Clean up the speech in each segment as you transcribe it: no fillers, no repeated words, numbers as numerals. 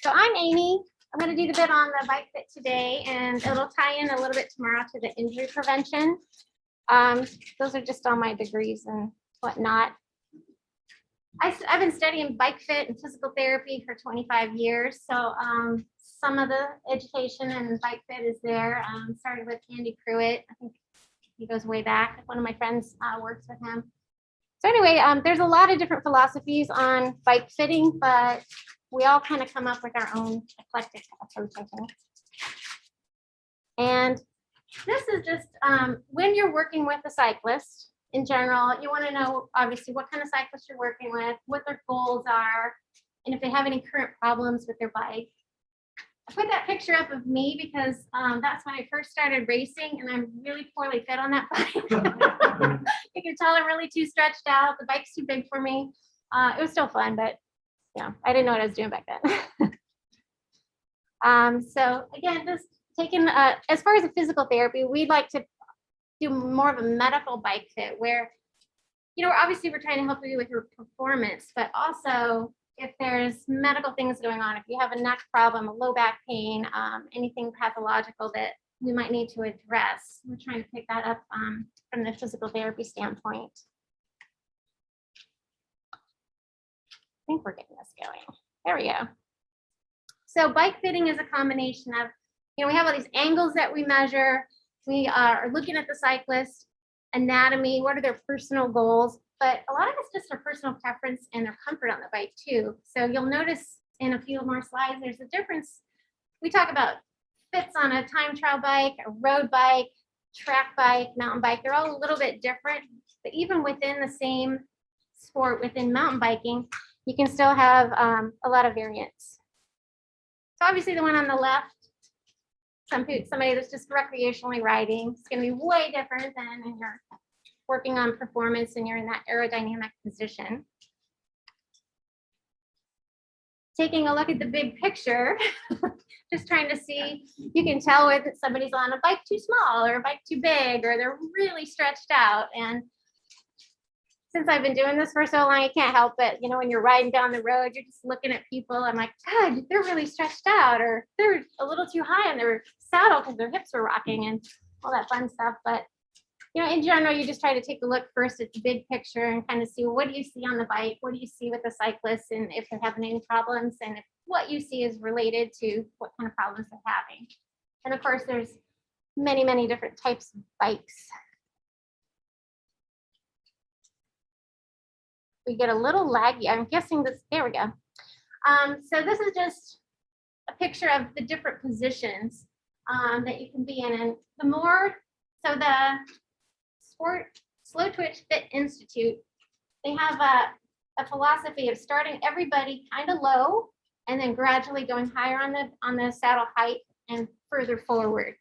So I'm Amy. I'm going to do the bit on the bike fit today, and it'll tie in a little bit tomorrow to the injury prevention. Those are just all my degrees and whatnot. I've been studying bike fit and physical therapy for 25 years. So some of the education and bike fit is there. Started with Andy Pruitt. I think he goes way back. One of my friends works with him. So anyway, there's a lot of different philosophies on bike fitting, but we all kind of come up with our own eclectic approach, I think. And this is just when you're working with a cyclist in general, you want to know, obviously, what kind of cyclist you're working with, what their goals are, and if they have any current problems with their bike. I put that picture up of me because that's when I first started racing, and I'm really poorly fit on that bike. You can tell I'm really too stretched out. The bike's too big for me. It was still fun, but yeah, I didn't know what I was doing back then. So again, just taking as far as the physical therapy, we'd like to do more of a medical bike fit where, you know, obviously we're trying to help you with your performance, but also if there's medical things going on, if you have a neck problem, a low back pain, anything pathological that we might need to address, we're trying to pick that up from the physical therapy standpoint. I think we're getting this going. There we go. So bike fitting is a combination of, you know, we have all these angles that we measure. We are looking at the cyclist anatomy, what are their personal goals, but a lot of it's just their personal preference and their comfort on the bike too. So you'll notice in a few more slides, there's a difference. We talk about fits on a time trial bike, a road bike, track bike, mountain bike. They're all a little bit different, but even within the same sport, within mountain biking, you can still have a lot of variance. So obviously the one on the left, somebody that's just recreationally riding, it's going to be way different than when you're working on performance and you're in that aerodynamic position. Taking a look at the big picture, just trying to see, you can tell whether somebody's on a bike too small or a bike too big, or they're really stretched out. And since I've been doing this for so long, I can't help it. You know, when you're riding down the road, you're just looking at people. I'm like, God, they're really stretched out, or they're a little too high on their saddle because their hips are rocking and all that fun stuff. But, you know, in general, you just try to take a look first at the big picture and kind of see, well, what do you see on the bike? What do you see with the cyclists? And if they're having any problems, and if what you see is related to what kind of problems they're having. And of course, there's many, many different types of bikes. We get a little laggy. I'm guessing this, there we go. So this is just a picture of the different positions that you can be in. And the more, so the Sport Slow Twitch Fit Institute, they have a philosophy of starting everybody kind of low and then gradually going higher on the saddle height and further forward.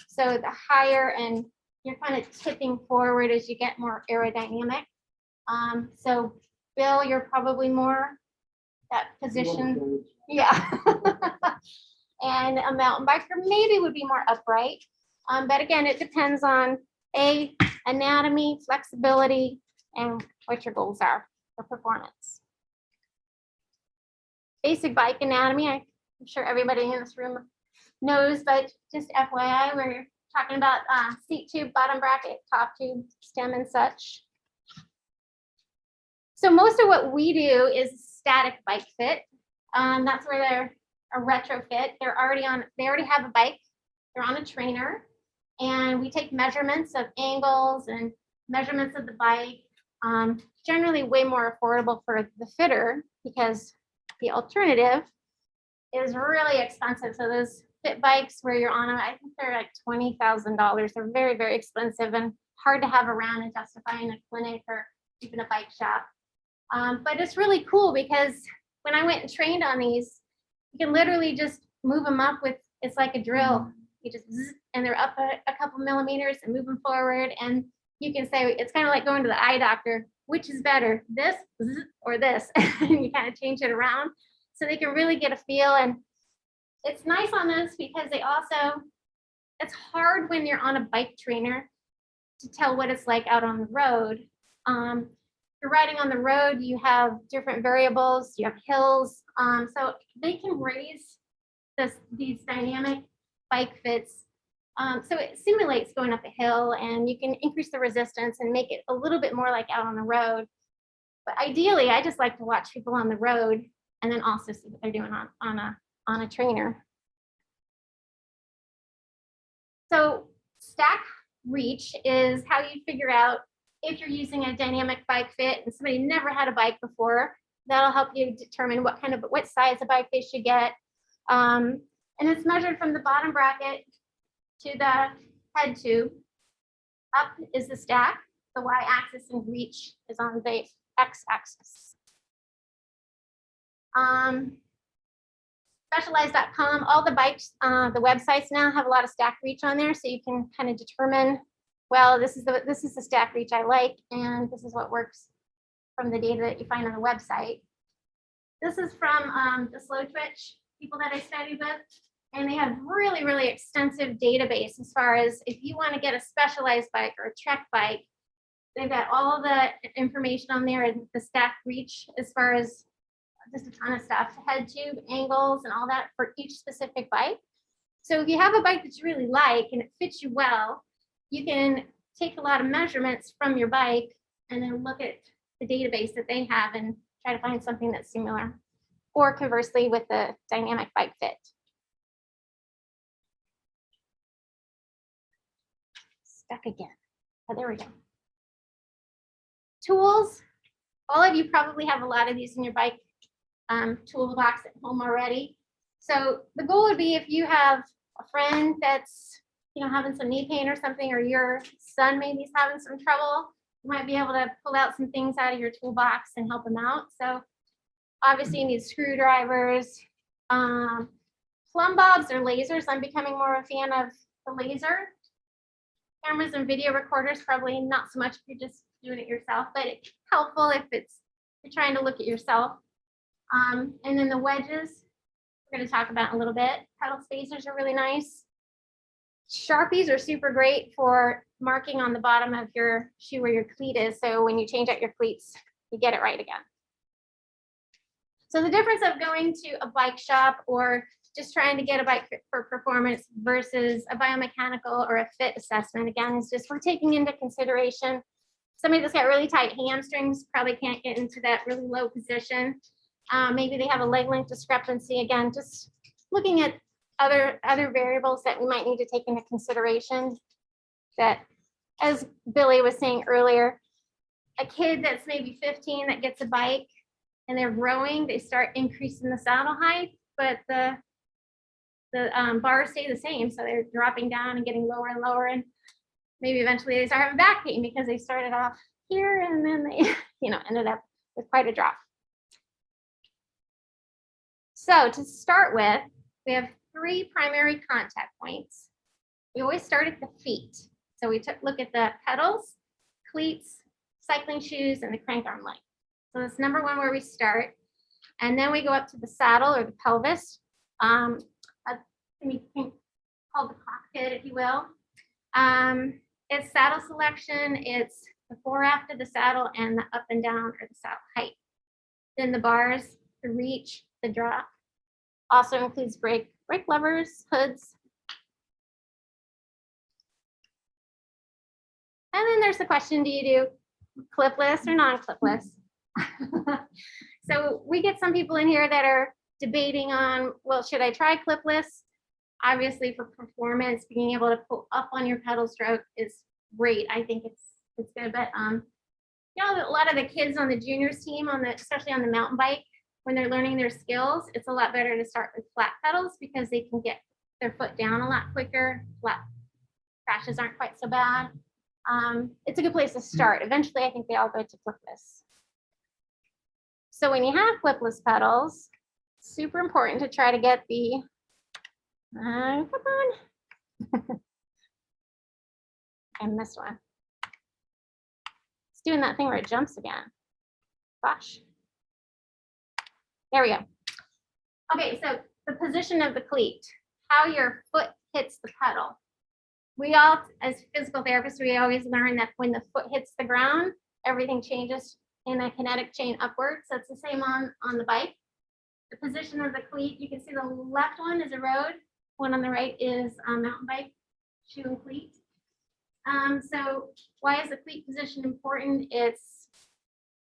So the higher, and you're kind of tipping forward as you get more aerodynamic. So Bill, you're probably more that position. Yeah. And a mountain biker maybe would be more upright. But again, it depends on anatomy, flexibility, and what your goals are for performance. Basic bike anatomy, I'm sure everybody in this room knows, but just FYI, we're talking about seat tube, bottom bracket, top tube, stem, and such. So most of what we do is static bike fit. That's where they're a retrofit. They already have a bike. They're on a trainer, and we take measurements of angles and measurements of the bike. Generally way more affordable for the fitter because the alternative is really expensive. So those fit bikes where you're on them, I think they're like $20,000. They're very, very expensive and hard to have around and justify in a clinic or even a bike shop. But it's really cool because when I went and trained on these, you can literally just move them up with, it's like a drill. You just, zzz, and they're up a couple millimeters and move them forward. And you can say, it's kind of like going to the eye doctor, which is better, this or this? And you kind of change it around so they can really get a feel. And it's nice on this because they also, it's hard when you're on a bike trainer to tell what it's like out on the road. you're riding on the road, you have different variables, you have hills. So they can raise these dynamic bike fits. So it simulates going up a hill, and you can increase the resistance and make it a little bit more like out on the road. But ideally, I just like to watch people on the road and then also see what they're doing on a trainer. So stack reach is how you figure out if you're using a dynamic bike fit and somebody never had a bike before. That'll help you determine what size of bike they should get. And it's measured from the bottom bracket to the head tube. Up is the stack, the y-axis, and reach is on the x-axis. Specialized.com, all the bikes, the websites now have a lot of stack reach on there, so you can kind of determine, well, this is the stack reach I like, and this is what works from the data that you find on the website. This is from the Slow Twitch people that I studied with, and they have really, really extensive database as far as if you want to get a specialized bike or a trek bike, they've got all the information on there and the stack reach as far as just a ton of stuff, head tube, angles, and all that for each specific bike. So if you have a bike that you really like and it fits you well, you can take a lot of measurements from your bike and then look at the database that they have and try to find something that's similar. Or conversely with the dynamic bike fit. Stuck again. Oh, there we go. Tools. All of you probably have a lot of these in your bike toolbox at home already. So the goal would be if you have a friend that's having some knee pain or something, or your son maybe is having some trouble, you might be able to pull out some things out of your toolbox and help them out. So obviously you need screwdrivers, plumb bobs or lasers. I'm becoming more of a fan of the laser. Cameras and video recorders, probably not so much if you're just doing it yourself, but it's helpful if you're trying to look at yourself. And then the wedges, we're going to talk about in a little bit. Pedal spacers are really nice. Sharpies are super great for marking on the bottom of your shoe where your cleat is. So when you change out your cleats, you get it right again. So the difference of going to a bike shop or just trying to get a bike fit for performance versus a biomechanical or a fit assessment, again, is just we're taking into consideration somebody that's got really tight hamstrings probably can't get into that really low position. Maybe they have a leg length discrepancy. Again, just looking at other variables that we might need to take into consideration. That, as Billy was saying earlier, a kid that's maybe 15 that gets a bike and they're growing, they start increasing the saddle height, but the bars stay the same, so they're dropping down and getting lower and lower, and maybe eventually they start having back pain because they started off here and then they ended up with quite a drop. So to start with, we have 3 primary contact points. We always start at the feet. So we look at the pedals, cleats, cycling shoes, and the crank arm leg. So that's number 1 where we start. And then we go up to the saddle or the pelvis. Called the cockpit, if you will. It's saddle selection, it's the fore aft of the saddle, and the up and down or the saddle height. Then the bars, the reach, the drop. Also includes brake levers, hoods. And then there's the question, do you do clipless or non-clipless? So we get some people in here that are debating on, well, should I try clipless? Obviously for performance, being able to pull up on your pedal stroke is great. I think it's good, but a lot of the kids on the juniors team, especially on the mountain bike, when they're learning their skills, it's a lot better to start with flat pedals because they can get their foot down a lot quicker. Flat crashes aren't quite so bad. It's a good place to start. Eventually, I think they all go to clipless. So when you have clipless pedals, super important to try to get the come on. I missed one. It's doing that thing where it jumps again. Gosh. There we go. Okay, so the position of the cleat, how your foot hits the pedal. We all, as physical therapists, we always learn that when the foot hits the ground, everything changes in a kinetic chain upwards. So it's the same on the bike. The position of the cleat, you can see the left one is a road, one on the right is a mountain bike, shoe and cleat. So why is the cleat position important? It's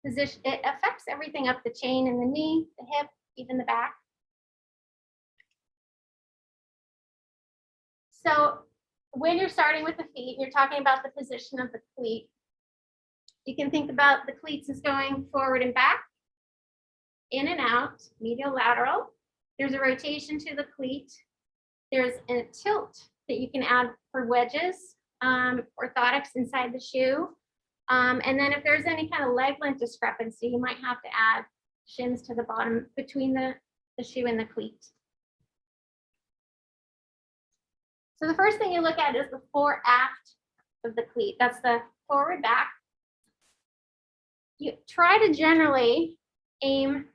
position, it affects everything up the chain in the knee, the hip, even the back. So when you're starting with the feet, you're talking about the position of the cleat. You can think about the cleats as going forward and back, in and out, medial, lateral. There's a rotation to the cleat. There's a tilt that you can add for wedges, orthotics inside the shoe. And then if there's any kind of leg length discrepancy, you might have to add shins to the bottom between the shoe and the cleat. So the first thing you look at is the fore aft of the cleat. That's the forward back. You try to generally aim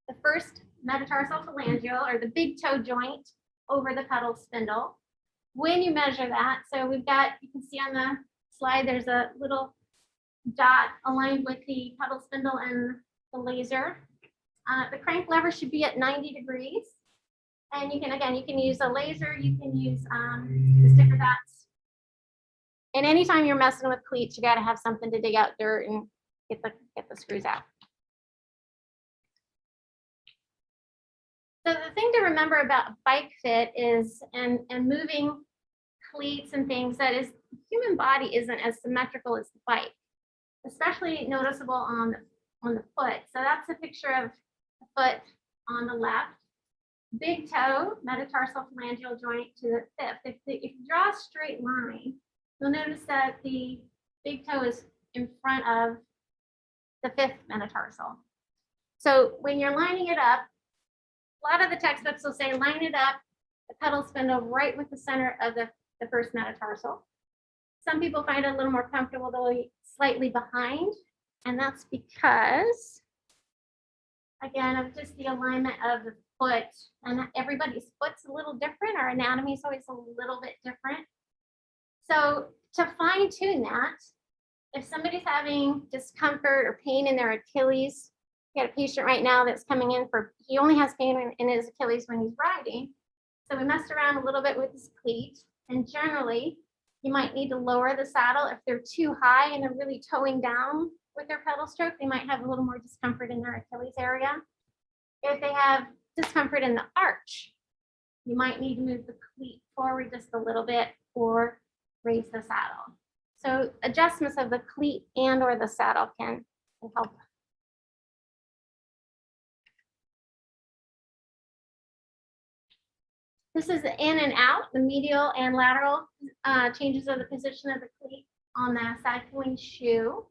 the first metatarsal phalangeal or the big toe joint over the pedal spindle. When you measure that, so we've got, you can see on the slide, there's a little dot aligned with the pedal spindle and the laser. The crank lever should be at 90 degrees. And you can, again, you can use a laser, you can use the sticker dots. And anytime you're messing with cleats, you got to have something to dig out dirt and get the screws out. So the thing to remember about bike fit is, and moving cleats and things, that is, the human body isn't as symmetrical as the bike, especially noticeable on the foot. So that's a picture of the foot on the left. Big toe, metatarsal phalangeal joint to the fifth. If you draw a straight line, you'll notice that the big toe is in front of the fifth metatarsal. So when you're lining it up, a lot of the textbooks will say line it up, the pedal spindle right with the center of the first metatarsal. Some people find it a little more comfortable though, slightly behind, and that's because, again, of just the alignment of the foot, and everybody's foot's a little different. Our anatomy is always a little bit different. So to fine tune that, if somebody's having discomfort or pain in their Achilles, we got a patient right now that's coming in for, he only has pain in his Achilles when he's riding. So we messed around a little bit with his cleat, and generally you might need to lower the saddle. If they're too high and they're really towing down with their pedal stroke, they might have a little more discomfort in their Achilles area. If they have discomfort in the arch, you might need to move the cleat forward just a little bit or raise the saddle. So adjustments of the cleat and or the saddle can help. This is the in and out, the medial and lateral changes of the position of the cleat on the cycling shoe.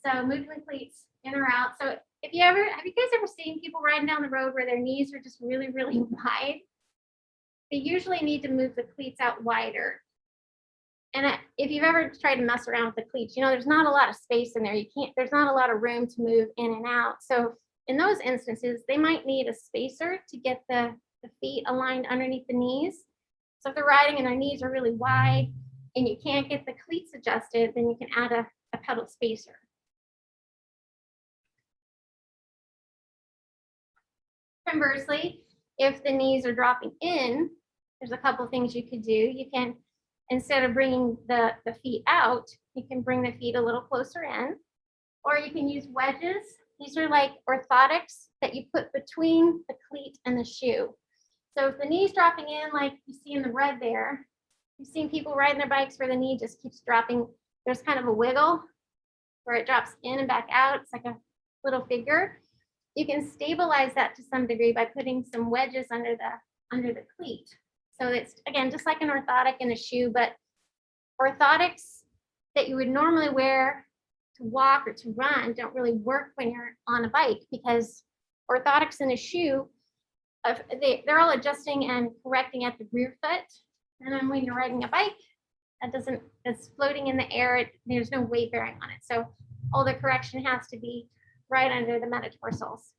So moving the cleats in or out. So have you guys ever seen people riding down the road where their knees are just really, really wide? They usually need to move the cleats out wider. And if you've ever tried to mess around with the cleats, you know, there's not a lot of space in there. There's not a lot of room to move in and out. So in those instances, they might need a spacer to get the feet aligned underneath the knees. So if they're riding and their knees are really wide and you can't get the cleats adjusted, then you can add a pedal spacer. Conversely, if the knees are dropping in, there's a couple things you could do. You can, instead of bringing the feet out, you can bring the feet a little closer in, or you can use wedges. These are like orthotics that you put between the cleat and the shoe. So if the knee's dropping in, like you see in the red there, you've seen people riding their bikes where the knee just keeps dropping. There's kind of a wiggle where it drops in and back out. It's like a little figure. You can stabilize that to some degree by putting some wedges under the cleat. So it's, again, just like an orthotic in a shoe, but orthotics that you would normally wear to walk or to run don't really work when you're on a bike, because orthotics in a shoe, they're all adjusting and correcting at the rear foot. And then when you're riding a bike, it's floating in the air. There's no weight bearing on it. So all the correction has to be right under the metatarsals.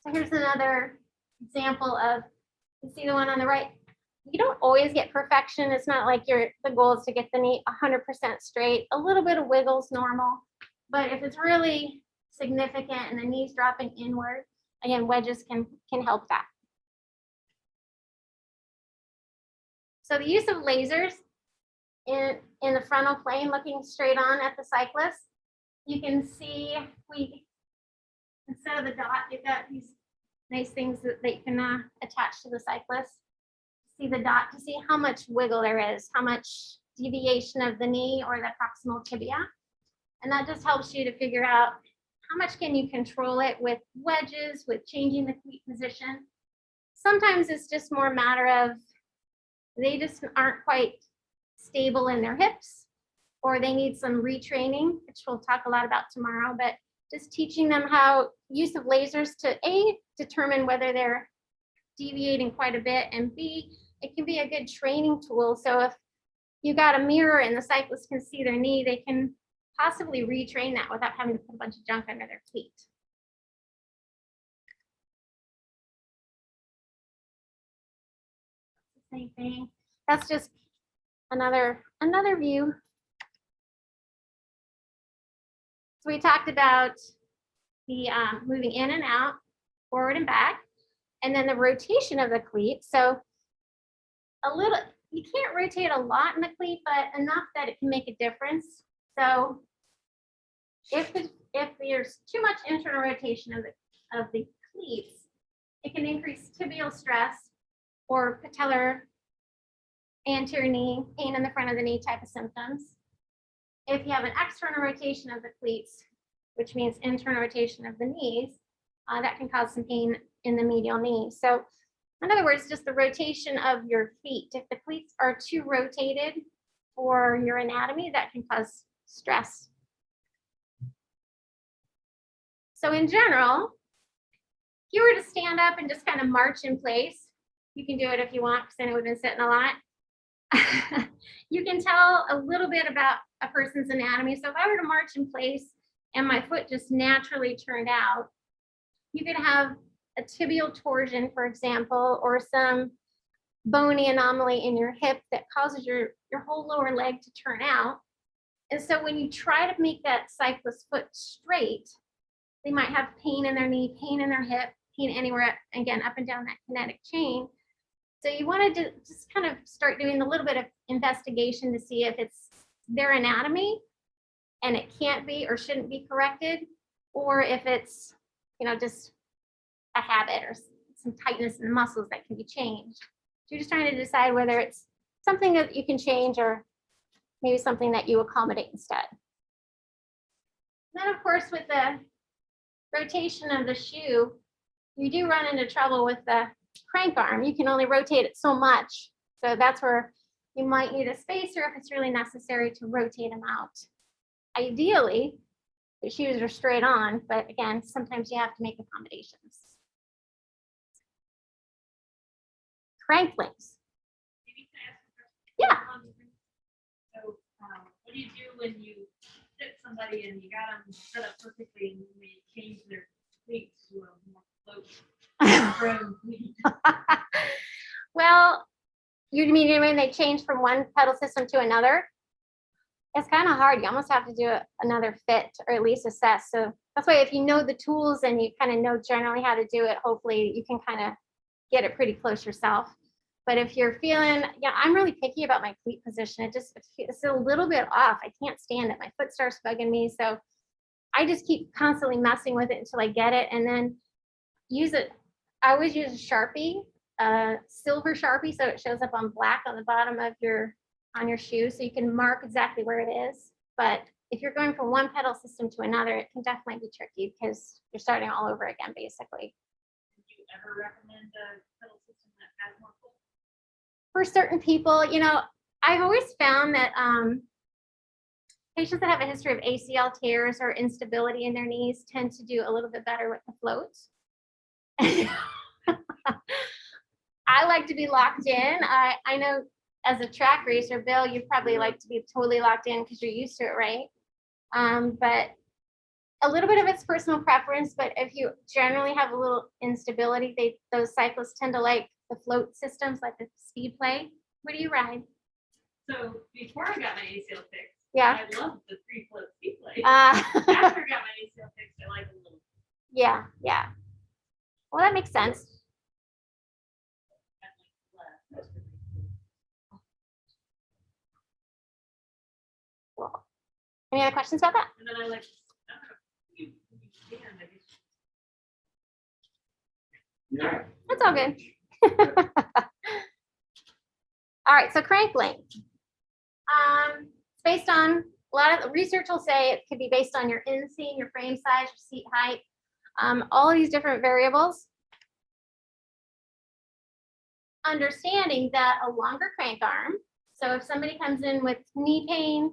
So here's another example of, you see the one on the right? you don't always get perfection. It's not like the goal is to get the knee 100% straight. A little bit of wiggle's normal, but if it's really significant and the knee's dropping inward, again, wedges can help that. So the use of lasers in the frontal plane, looking straight on at the cyclist, you can see instead of the dot, you've got these nice things that you can attach to the cyclist. See the dot to see how much wiggle there is, how much deviation of the knee or the proximal tibia. And that just helps you to figure out how much can you control it with wedges, with changing the cleat position. Sometimes it's just more a matter of they just aren't quite stable in their hips, or they need some retraining, which we'll talk a lot about tomorrow, but just teaching them how use of lasers to A, determine whether they're deviating quite a bit, and B, it can be a good training tool. So if you got a mirror and the cyclist can see their knee, they can possibly retrain that without having to put a bunch of junk under their cleat. Same thing. That's just another view. So we talked about the moving in and out, forward and back, and then the rotation of the cleat. So you can't rotate a lot in the cleat, but enough that it can make a difference. So if there's too much internal rotation of the cleats, it can increase tibial stress or patellar, anterior knee, pain in the front of the knee type of symptoms. If you have an external rotation of the cleats, which means internal rotation of the knees, that can cause some pain in the medial knee. So in other words, just the rotation of your feet. If the cleats are too rotated for your anatomy, that can cause stress. So in general, if you were to stand up and just kind of march in place, you can do it if you want, because I know we've been sitting a lot. You can tell a little bit about a person's anatomy. So if I were to march in place and my foot just naturally turned out, you could have a tibial torsion, for example, or some bony anomaly in your hip that causes your whole lower leg to turn out. And so when you try to make that cyclist's foot straight, they might have pain in their knee, pain in their hip, pain anywhere, again, up and down that kinetic chain. So you want to just kind of start doing a little bit of investigation to see if it's their anatomy and it can't be or shouldn't be corrected, or if it's, just a habit or some tightness in the muscles that can be changed. So you're just trying to decide whether it's something that you can change or maybe something that you accommodate instead. Then, of course, with the rotation of the shoe, you do run into trouble with the crank arm. You can only rotate it so much. So that's where you might need a spacer if it's really necessary to rotate them out. Ideally, the shoes are straight on, but again, sometimes you have to make accommodations. Crank links. Yeah. So what do you do when you fit somebody and you got them set up perfectly and they change their cleats to a more float? Well, you mean when they change from one pedal system to another? It's kind of hard. You almost have to do another fit or at least assess. So that's why if you know the tools and you kind of know generally how to do it, hopefully you can kind of get it pretty close yourself. But if you're feeling, I'm really picky about my cleat position. It's a little bit off. I can't stand it. My foot starts bugging me. So I just keep constantly messing with it until I get it, and then use it. I always use a Sharpie, silver Sharpie, so it shows up on black on the bottom of your shoe, so you can mark exactly where it is. But if you're going from one pedal system to another, it can definitely be tricky because you're starting all over again, basically. Would you ever recommend a pedal system that has more pull? For certain people, I've always found that patients that have a history of ACL tears or instability in their knees tend to do a little bit better with the floats. I like to be locked in. I know as a track racer, Bill, you probably like to be totally locked in because you're used to it, right? But a little bit of it's personal preference, but if you generally have a little instability, those cyclists tend to like the float systems like the speed play. What do you ride? So before I got my ACL fixed, Yeah. I loved the free float speed play. Uh, After I got my ACL fixed, I like a little. yeah, yeah. Well, that makes sense. That's really cool. Cool. Any other questions about that? And then I like, I don't know, you stand, I guess. Yeah. That's all good. All right, so crank length. It's based on, a lot of the research will say it could be based on your inseam, your frame size, your seat height, all of these different variables. Understanding that a longer crank arm, so if somebody comes in with knee pain,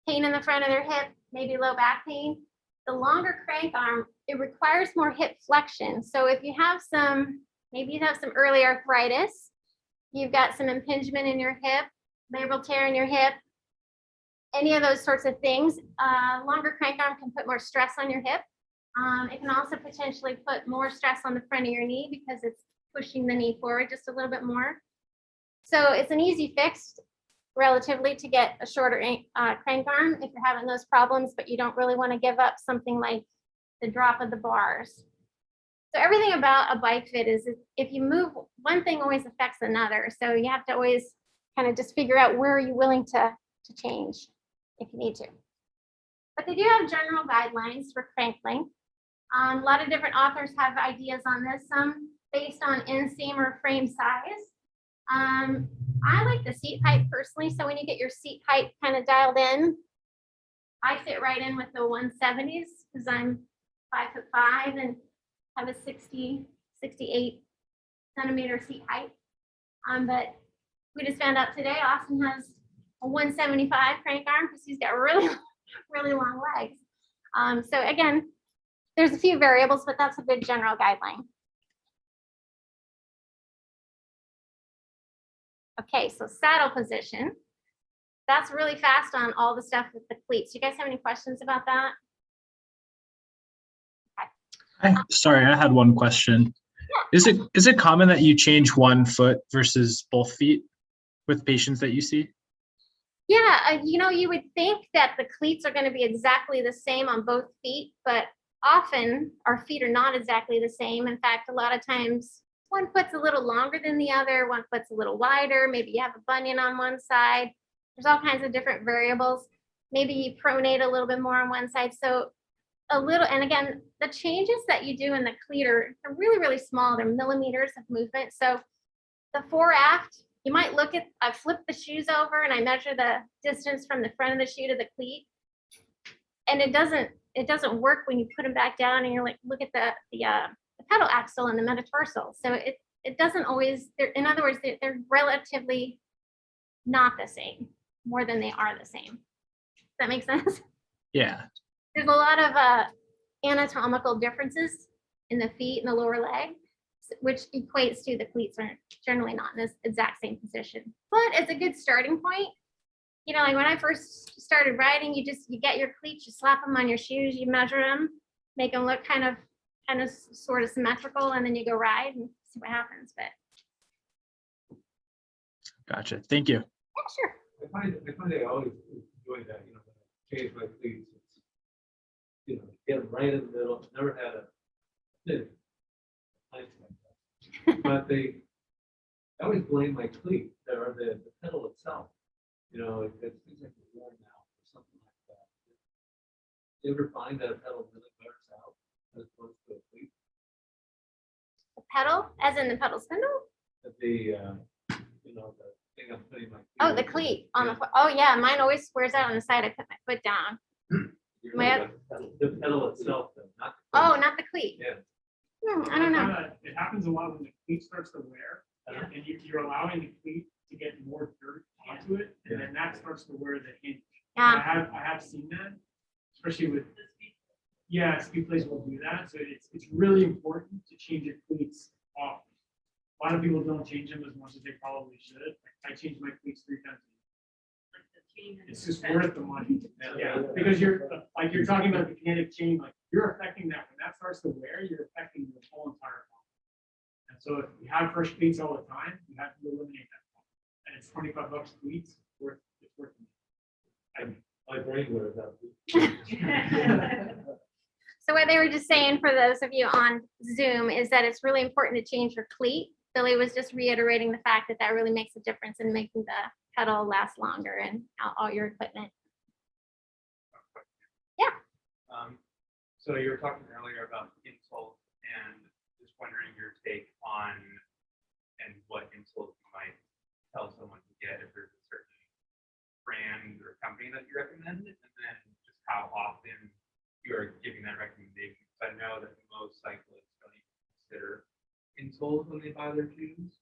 pain in the front of their hip, maybe low back pain, the longer crank arm, it requires more hip flexion. So if you have some, maybe you have some early arthritis, you've got some impingement in your hip, labral tear in your hip, any of those sorts of things, longer crank arm can put more stress on your hip. It can also potentially put more stress on the front of your knee because it's pushing the knee forward just a little bit more. So it's an easy fix relatively to get a shorter crank arm if you're having those problems, but you don't really want to give up something like the drop of the bars. So everything about a bike fit is if you move, one thing always affects another. So you have to always kind of just figure out where are you willing to change if you need to. But they do have general guidelines for crank length. A lot of different authors have ideas on this, some based on inseam or frame size. I like the seat height personally. So when you get your seat height kind of dialed in, I fit right in with the 170s because I'm 5'5" and have a 68 centimeter seat height. But we just found out today Austin has a 175 crank arm because he's got really, really long legs. So again, there's a few variables, but that's a good general guideline. Okay, so saddle position. That's really fast on all the stuff with the cleats. You guys have any questions about that? Sorry, I had one question. Is it common that you change one foot versus both feet with patients that you see? Yeah, you would think that the cleats are going to be exactly the same on both feet, but often our feet are not exactly the same. In fact, a lot of times one foot's a little longer than the other, one foot's a little wider, maybe you have a bunion on one side. There's all kinds of different variables. Maybe you pronate a little bit more on one side. So a little, and again, the changes that you do in the cleat are really, really small. They're millimeters of movement. So the fore aft, you might look at, I flip the shoes over and I measure the distance from the front of the shoe to the cleat. And it doesn't work when you put them back down and you're like, look at the pedal axle and the metatarsal. So it doesn't always, in other words, they're relatively not the same, more than they are the same. Does that make sense? Yeah. There's a lot of anatomical differences in the feet and the lower leg, which equates to the cleats are generally not in this exact same position. But it's a good starting point. Like when I first started riding, you get your cleats, you slap them on your shoes, you measure them, make them look kind of sort of symmetrical, and then you go ride and see what happens. But Gotcha. Thank you. yeah, sure. I find I always enjoy that, when I change my cleats, it's, get them right in the middle. Never had a nice like that. But I always blame my cleat or the pedal itself. It seems like it's worn out or something like that. You ever find that a pedal really wears out as opposed to a cleat? The pedal, as in the pedal spindle? The thing I'm putting my cleat Oh, the into. cleat on Yeah. the, oh yeah, mine always wears out on the side I put my foot down. The pedal itself, though, not the Oh, cleat. not the cleat. Yeah. I don't know. It happens a lot when the cleat starts to wear, Yeah. and you're allowing the cleat to get more dirt onto it, and then that starts to wear the hinge. And Yeah. I have seen that, especially with speed plays will do that. So it's really important to change your cleats off. A lot of people don't change them as much as they probably should. I change my cleats 3 times a year. It's just worth the money. Yeah, because you're talking about the kinetic chain, like you're affecting that. When that starts to wear, you're affecting the whole entire body. So if you have fresh cleats all the time, you have to eliminate that cost. And it's $25 cleats, it's worth it. My brain wears out. So what they were just saying for those of you on Zoom is that it's really important to change your cleat. Billy was just reiterating the fact that that really makes a difference in making the pedal last longer and all your equipment. Yeah. So you were talking earlier about insoles and just wondering your take on and what insoles you might tell someone to get if there's a certain brand or company that you recommend, and then just how often you're giving that recommendation. Because I know that most cyclists don't even consider insoles when they buy their shoes.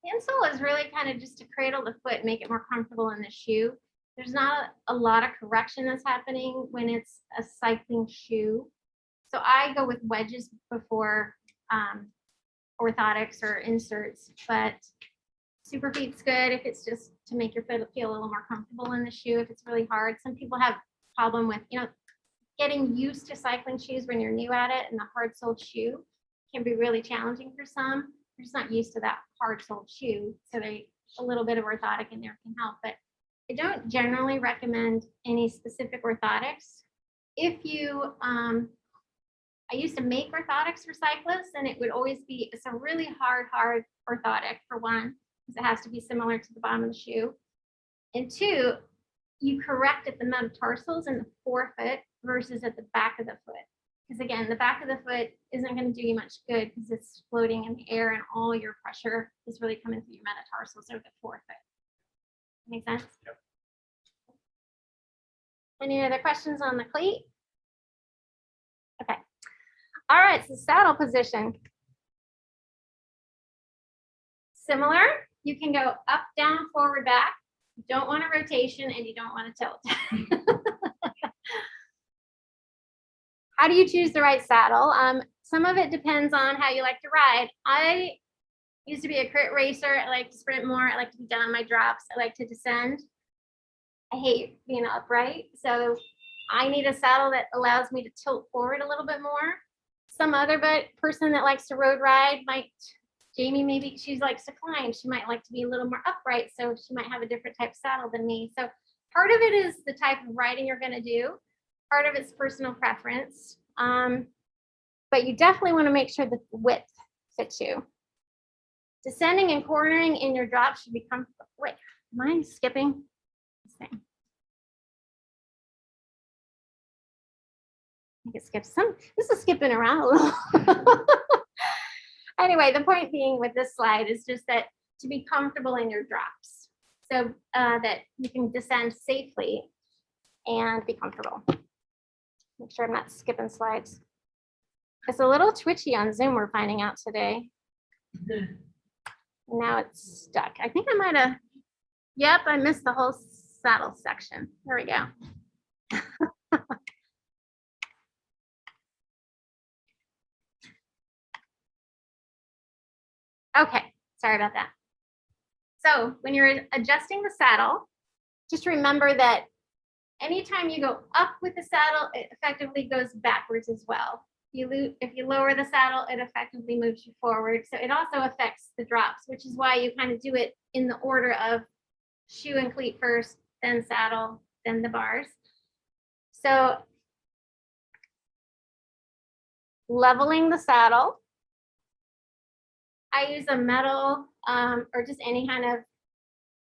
The insole is really kind of just to cradle the foot, make it more comfortable in the shoe. There's not a lot of correction that's happening when it's a cycling shoe. So I go with wedges before orthotics or inserts, but super feet's good if it's just to make your foot feel a little more comfortable in the shoe. If it's really hard, some people have problem with, getting used to cycling shoes when you're new at it, and the hard soled shoe can be really challenging for some. They're just not used to that hard soled shoe. So a little bit of orthotic in there can help, but I don't generally recommend any specific orthotics. If you, I used to make orthotics for cyclists, and it would always be, it's a really hard orthotic for one, because it has to be similar to the bottom of the shoe. And two, you correct at the metatarsals in the forefoot versus at the back of the foot. Because again, the back of the foot isn't going to do you much good because it's floating in the air and all your pressure is really coming through your metatarsals or the forefoot. Make sense? Yep. Any other questions on the cleat? Okay. All right, so saddle position. Similar, you can go up, down, forward, back. You don't want a rotation and you don't want to tilt. How do you choose the right saddle? Some of it depends on how you like to ride. I used to be a crit racer. I like to sprint more. I like to be down on my drops. I like to descend. I hate being upright. So I need a saddle that allows me to tilt forward a little bit more. Some other person that likes to road ride Jamie, maybe she likes to climb. She might like to be a little more upright. So she might have a different type of saddle than me. So part of it is the type of riding you're going to do. Part of it's personal preference. But you definitely want to make sure that the width fits you. Descending and cornering in your drop should be comfortable. Wait, am I skipping this thing? I think it skips some. This is skipping around a little. Anyway, the point being with this slide is just that to be comfortable in your drops, so that you can descend safely and be comfortable. Make sure I'm not skipping slides. It's a little twitchy on Zoom, we're finding out today. Now it's stuck. I think I might have, yep, I missed the whole saddle section. There we go. Okay, sorry about that. So when you're adjusting the saddle, just remember that anytime you go up with the saddle, it effectively goes backwards as well. If you lower the saddle, it effectively moves you forward. So it also affects the drops, which is why you kind of do it in the order of shoe and cleat first, then saddle, then the bars. So leveling the saddle. I use a metal or just any kind of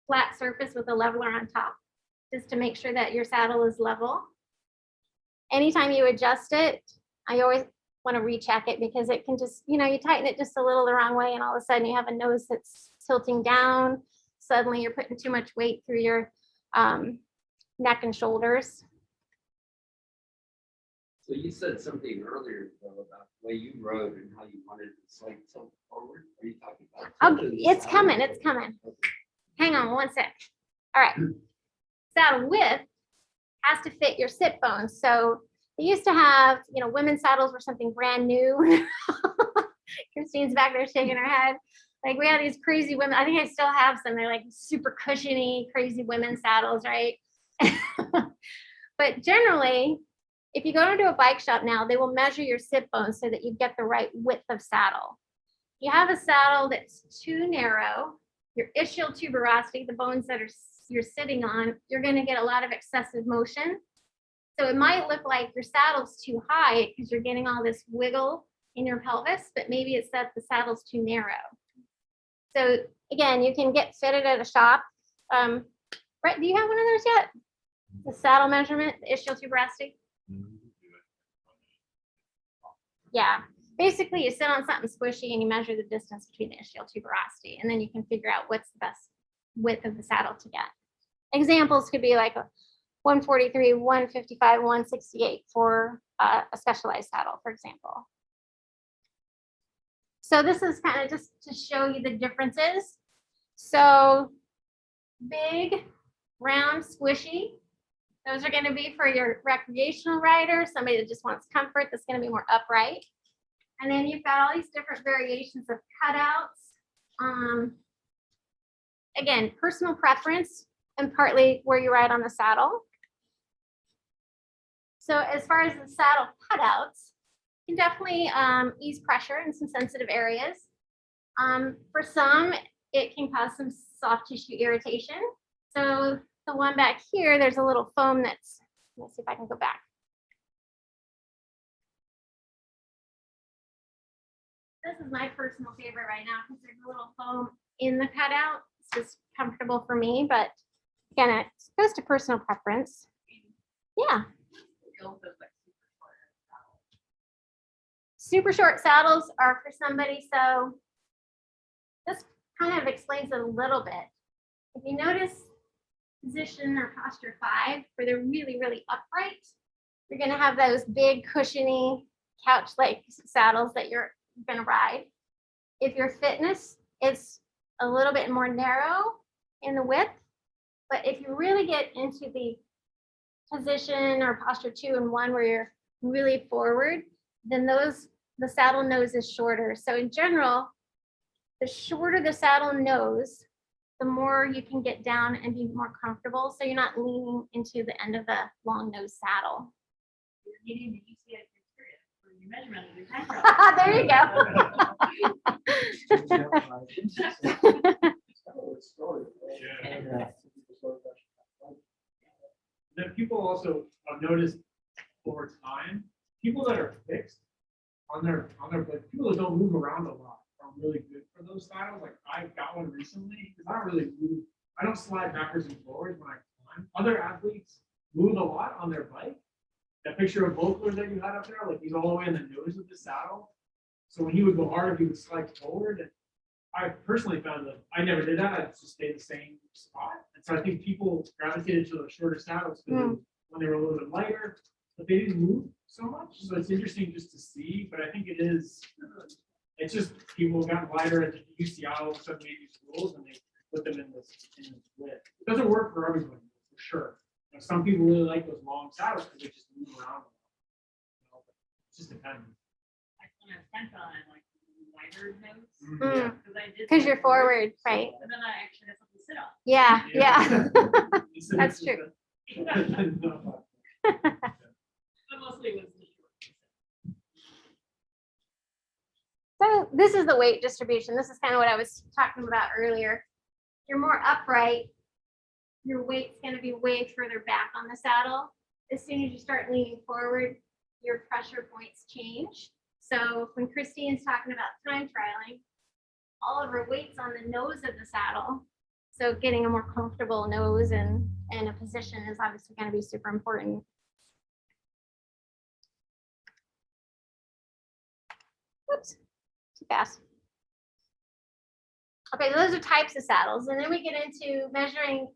flat surface with a leveler on top, just to make sure that your saddle is level. Anytime you adjust it, I always want to recheck it because it can just, you tighten it just a little the wrong way and all of a sudden you have a nose that's tilting down. Suddenly you're putting too much weight through your neck and shoulders. So you said something earlier though about the way you rode and how you wanted to slide tilt forward. Are you talking about? Oh, tilting the it's saddle? coming, it's coming. Okay. Hang on one sec. All right. Saddle width has to fit your sit bones. So they used to have, women's saddles were something brand new. Christine's back there shaking her head. Like we had these crazy women. I think I still have some. They're like super cushiony, crazy women's saddles, right? But generally, if you go into a bike shop now, they will measure your sit bones so that you get the right width of saddle. you have a saddle that's too narrow, your ischial tuberosity, the bones that you're sitting on, you're going to get a lot of excessive motion. So it might look like your saddle's too high because you're getting all this wiggle in your pelvis, but maybe it's that the saddle's too narrow. So again, you can get fitted at a shop. Brett, do you have one of those yet? The saddle measurement, the ischial tuberosity? Yeah. Basically, you sit on something squishy and you measure the distance between the ischial tuberosity, and then you can figure out what's the best width of the saddle to get. Examples could be like a 143, 155, 168 for a specialized saddle, for example. So this is kind of just to show you the differences. So big, round, squishy. Those are going to be for your recreational rider, somebody that just wants comfort, that's going to be more upright. And then you've got all these different variations of cutouts. Again, personal preference and partly where you ride on the saddle. So as far as the saddle cutouts, you can definitely ease pressure in some sensitive areas. For some, it can cause some soft tissue irritation. So the one back here, there's a little foam that's, let's see if I can go back. This is my personal favorite right now because there's a little foam in the cutout. It's just comfortable for me, but again, it goes to personal preference. Yeah. Super short saddles are for somebody, so this kind of explains it a little bit. If you notice position or posture 5, where they're really, really upright, you're going to have those big cushiony couch-like saddles that you're going to ride. If your fitness is a little bit more narrow in the width, but if you really get into the position or posture 2 and 1 where you're really forward, then the saddle nose is shorter. So in general, the shorter the saddle nose, the more you can get down and be more comfortable. So you're not leaning into the end of the long nose saddle. You're meeting the UCI criteria for your measurement of your time trial. There you go. Then people also noticed over time, people that are fixed on their like people that don't move around a lot are really good for those styles. Like I got one recently because I don't really move. I don't slide backwards and forwards when I climb. Other athletes move a lot on their bike. That picture of Volkler that you had up there, like he's all the way in the nose of the saddle. So when he would go hard, he would slide forward. And I personally found that I never did that. I just stayed the same spot. And so I think people gravitated to the shorter saddles when they were a little bit lighter, but they didn't move so much. So it's interesting just to see, but I think it's just people got lighter at the UCI all of a sudden made these rules and they put them in this width. It doesn't work for everybody, for sure. You know, some people really like those long saddles because they just move around. You know, it just depends. Like when I was central, I like wider nose. Yeah. Because you're forward, right? And then I actually have something to sit on. Yeah. That's true. But mostly it was the short. So this is the weight distribution. This is kind of what I was talking about earlier. You're more upright. Your weight's going to be way further back on the saddle. As soon as you start leaning forward, your pressure points change. So when Christine's talking about time trialing, all of her weight's on the nose of the saddle. So getting a more comfortable nose and a position is obviously going to be super important. Whoops, too fast. Okay, those are types of saddles. And then we get into measuring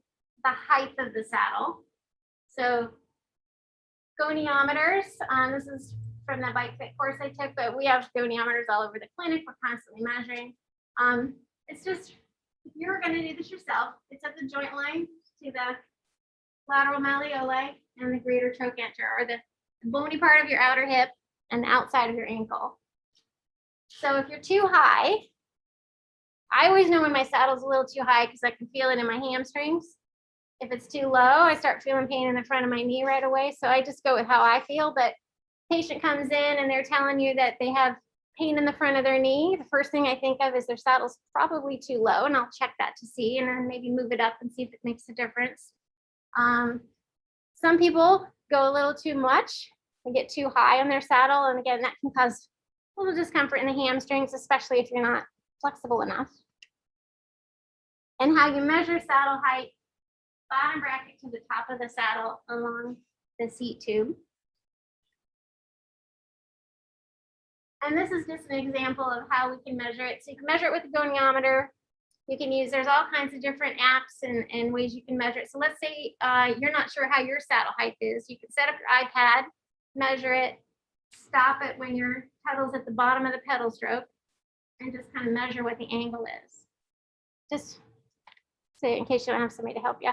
the height of the saddle. So goniometers, this is from the bike fit course I took, but we have goniometers all over the clinic. We're constantly measuring. It's just, if you're going to do this yourself, it's at the joint line to the lateral malleoli and the greater trochanter, or the bony part of your outer hip and the outside of your ankle. So if you're too high, I always know when my saddle's a little too high because I can feel it in my hamstrings. If it's too low, I start feeling pain in the front of my knee right away. So I just go with how I feel. But patient comes in and they're telling you that they have pain in the front of their knee, the first thing I think of is their saddle's probably too low, and I'll check that to see, and then maybe move it up and see if it makes a difference. Some people go a little too much, they get too high on their saddle, and again, that can cause a little discomfort in the hamstrings, especially if you're not flexible enough. And how you measure saddle height, bottom bracket to the top of the saddle along the seat tube. And this is just an example of how we can measure it. So you can measure it with a goniometer. You can use, there's all kinds of different apps and ways you can measure it. So let's say you're not sure how your saddle height is. You can set up your iPad, measure it, stop it when your pedal's at the bottom of the pedal stroke, and just kind of measure what the angle is. Just say in case you don't have somebody to help you.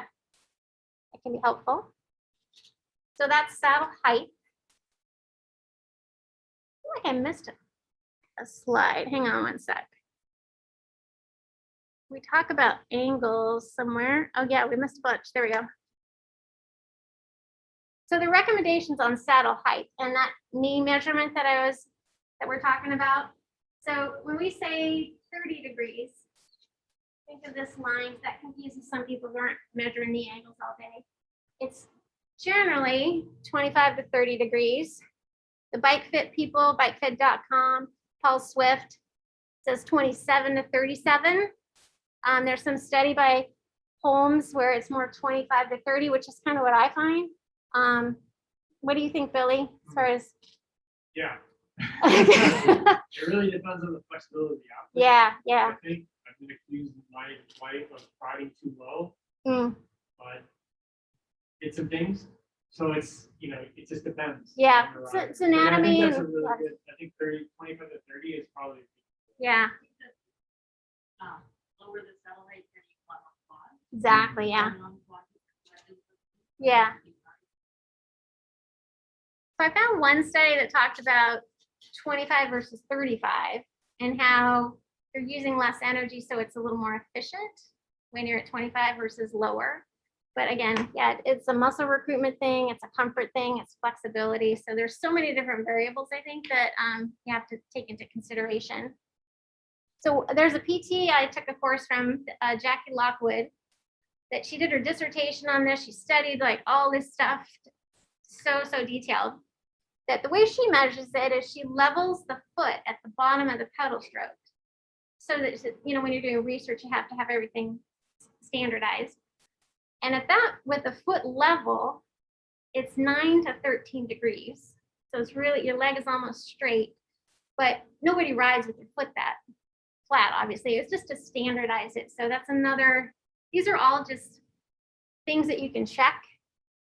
It can be helpful. So that's saddle height. I feel like I missed a slide. Hang on one sec. We talk about angles somewhere. Oh yeah, we missed a bunch. There we go. So the recommendations on saddle height and that knee measurement that we're talking about. So when we say 30 degrees, think of this line that confuses some people who aren't measuring knee angles all day. It's generally 25 to 30 degrees. The bike fit people, bikefit.com, Paul Swift says 27 to 37. There's some study by Holmes where it's more 25 to 30, which is kind of what I find. What do you think, Billy, as far as? Yeah. It really depends on the flexibility of the athlete. Yeah. I think I've been accused my wife of riding too low, but it's some things. So it's, it just depends. Yeah, on the it's rider. But anatomy I think that's a and- really good, I think 25 to 30 is probably. Yeah, Lower the saddle height than you want on quad. exactly, yeah. And on quad, Yeah. So I found one study that talked about 25 versus 35 and how you're using less energy, so it's a little more efficient when you're at 25 versus lower. But again, yeah, it's a muscle recruitment thing, it's a comfort thing, it's flexibility. So there's so many different variables, I think, that you have to take into consideration. So there's a PT I took a course from, Jackie Lockwood, that she did her dissertation on this. She studied like all this stuff, so detailed, that the way she measures it is she levels the foot at the bottom of the pedal stroke. So that, when you're doing research, you have to have everything standardized. And at that, with the foot level, it's 9 to 13 degrees. So it's really, your leg is almost straight, but nobody rides with your foot that flat, obviously. It's just to standardize it. So that's another, these are all just things that you can check,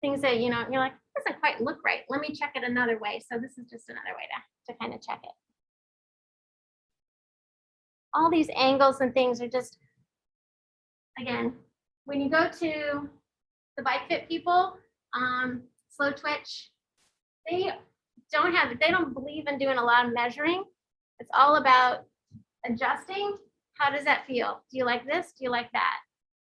things that, you're like, it doesn't quite look right. Let me check it another way. So this is just another way to kind of check it. All these angles and things are just, again, when you go to the bike fit people, slow twitch, they don't believe in doing a lot of measuring. It's all about adjusting. How does that feel? Do you like this? Do you like that?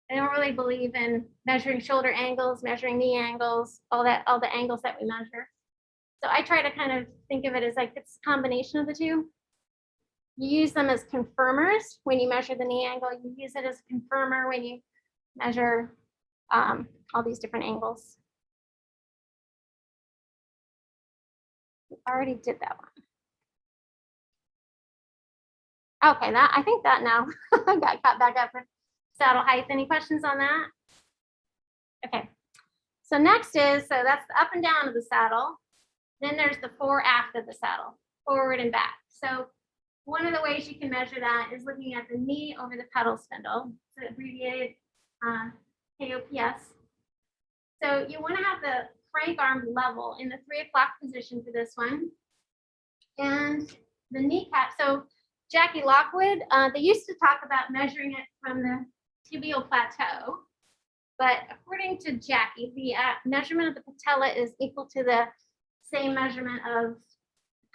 They don't really believe in measuring shoulder angles, measuring knee angles, all the angles that we measure. So I try to kind of think of it as like it's a combination of the two. You use them as confirmers when you measure the knee angle. You use it as a confirmer when you measure all these different angles. We already did that one. Okay, I think that now got caught back up with saddle height. Any questions on that? Okay, so next is, so that's the up and down of the saddle. Then there's the fore aft of the saddle, forward and back. So one of the ways you can measure that is looking at the knee over the pedal spindle, so abbreviated KOPS. So you want to have the crank arm level in the 3 o'clock position for this one. And the kneecap, so Jackie Lockwood, they used to talk about measuring it from the tibial plateau, but according to Jackie, the measurement of the patella is equal to the same measurement of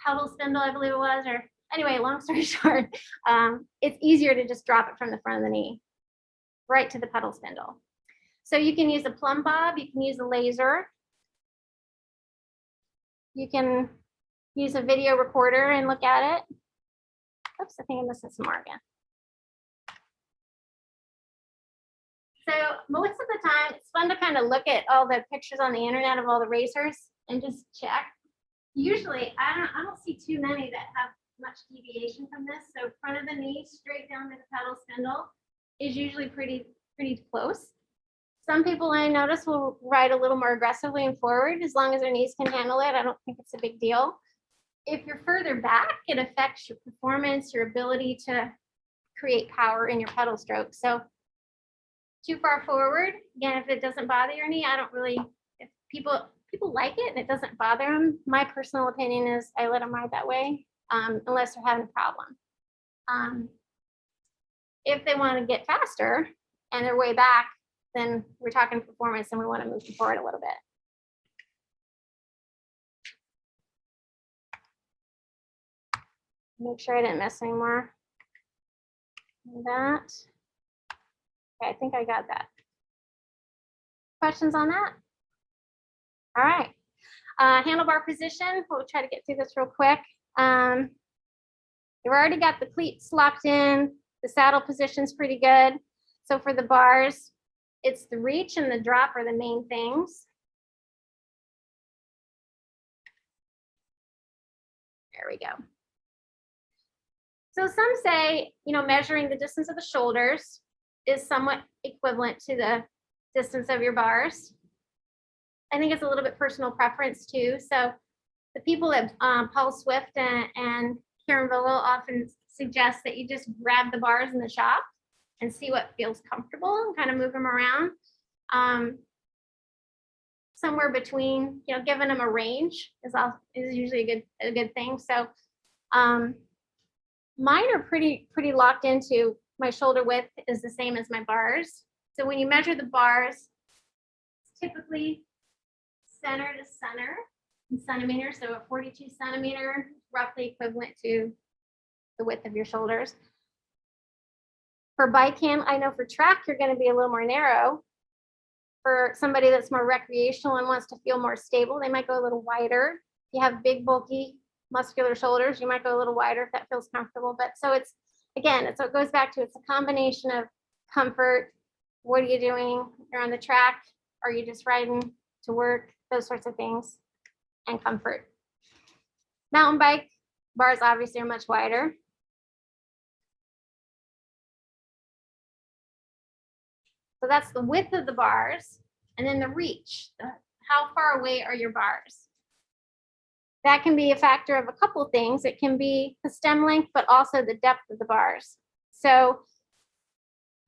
pedal spindle, I believe it was, or anyway, long story short, it's easier to just drop it from the front of the knee right to the pedal spindle. So you can use a plumb bob, you can use a laser, you can use a video recorder and look at it. Oops, I think I'm missing some more again. So most of the time, it's fun to kind of look at all the pictures on the internet of all the racers and just check. Usually, I don't see too many that have much deviation from this. So front of the knee straight down to the pedal spindle is usually pretty close. Some people I notice will ride a little more aggressively and forward as long as their knees can handle it. I don't think it's a big deal. If you're further back, it affects your performance, your ability to create power in your pedal stroke. So too far forward, again, if it doesn't bother your knee, I don't really, if people like it and it doesn't bother them, my personal opinion is I let them ride that way, unless they're having a problem. If they want to get faster and they're way back, then we're talking performance and we want to move them forward a little bit. Make sure I didn't miss any more. That. Okay, I think I got that. Questions on that? All right. Handlebar position. We'll try to get through this real quick. You've already got the cleats locked in. The saddle position's pretty good. So for the bars, it's the reach and the drop are the main things. There we go. So some say, measuring the distance of the shoulders is somewhat equivalent to the distance of your bars. I think it's a little bit personal preference too. So the people that Paul Swift and Karen Vogel often suggest that you just grab the bars in the shop and see what feels comfortable and kind of move them around. Somewhere between, giving them a range is usually a good thing. So mine are pretty locked into my shoulder width is the same as my bars. So when you measure the bars, it's typically center to center in centimeters. So a 42 centimeter, roughly equivalent to the width of your shoulders. For bike hand, I know for track, you're going to be a little more narrow. For somebody that's more recreational and wants to feel more stable, they might go a little wider. If you have big, bulky, muscular shoulders, you might go a little wider if that feels comfortable. But so it goes back to, it's a combination of comfort. What are you doing? You're on the track. Are you just riding to work? Those sorts of things, and comfort. Mountain bike bars obviously are much wider. So that's the width of the bars, and then the reach. How far away are your bars? That can be a factor of a couple things. It can be the stem length, but also the depth of the bars. So